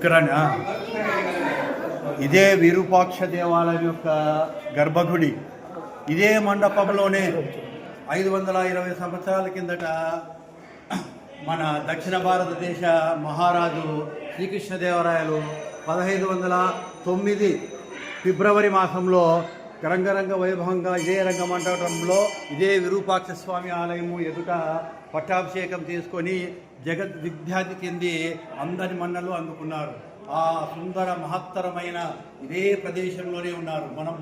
ఒక్కరానా ఇదే విరూపాక్ష దేవాలయం యొక్క గర్భగుడి. ఇదే మండపంలోనే 520 సంవత్సరాల కిందట మన దక్షిణ భారతదేశ మహారాజు శ్రీకృష్ణదేవరాయలు 1509 ఫిబ్రవరి మాసంలో రంగరంగ వైభవంగా ఇదే రంగమండపంలో ఇదే విరూపాక్ష స్వామి ఆలయము ఎదుట పట్టాభిషేకం చేసుకొని జగత్ విఖ్యాతి చెంది అందరి మన్నలు అందుకున్నారు. ఆ సుందర మహత్తరమైన ఇదే ప్రదేశంలోనే ఉన్నారు. మనం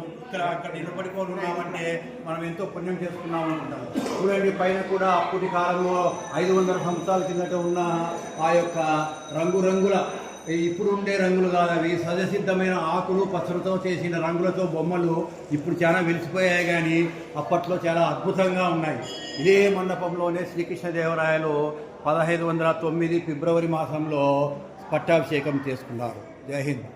అక్కడ నిలబడుకొని ఉన్నామంటే మనం ఎంతో పుణ్యం చేసుకున్నాం అనుకుంటాం. చూడండి, పైన కూడా అప్పటి కాలంలో 500 సంవత్సరాల కిందట ఉన్న ఆ యొక్క రంగురంగుల, ఇప్పుడు ఉండే రంగులు కాదు అవి, సహజసిద్ధమైన ఆకులు పచ్చలతో చేసిన రంగులతో బొమ్మలు ఇప్పుడు చాలా వెలిసిపోయాయి, కానీ అప్పట్లో చాలా అద్భుతంగా ఉన్నాయి. ఇదే మండపంలోనే శ్రీకృష్ణదేవరాయలు 1509 ఫిబ్రవరి మాసంలో పట్టాభిషేకం చేసుకున్నారు. జై హింద్.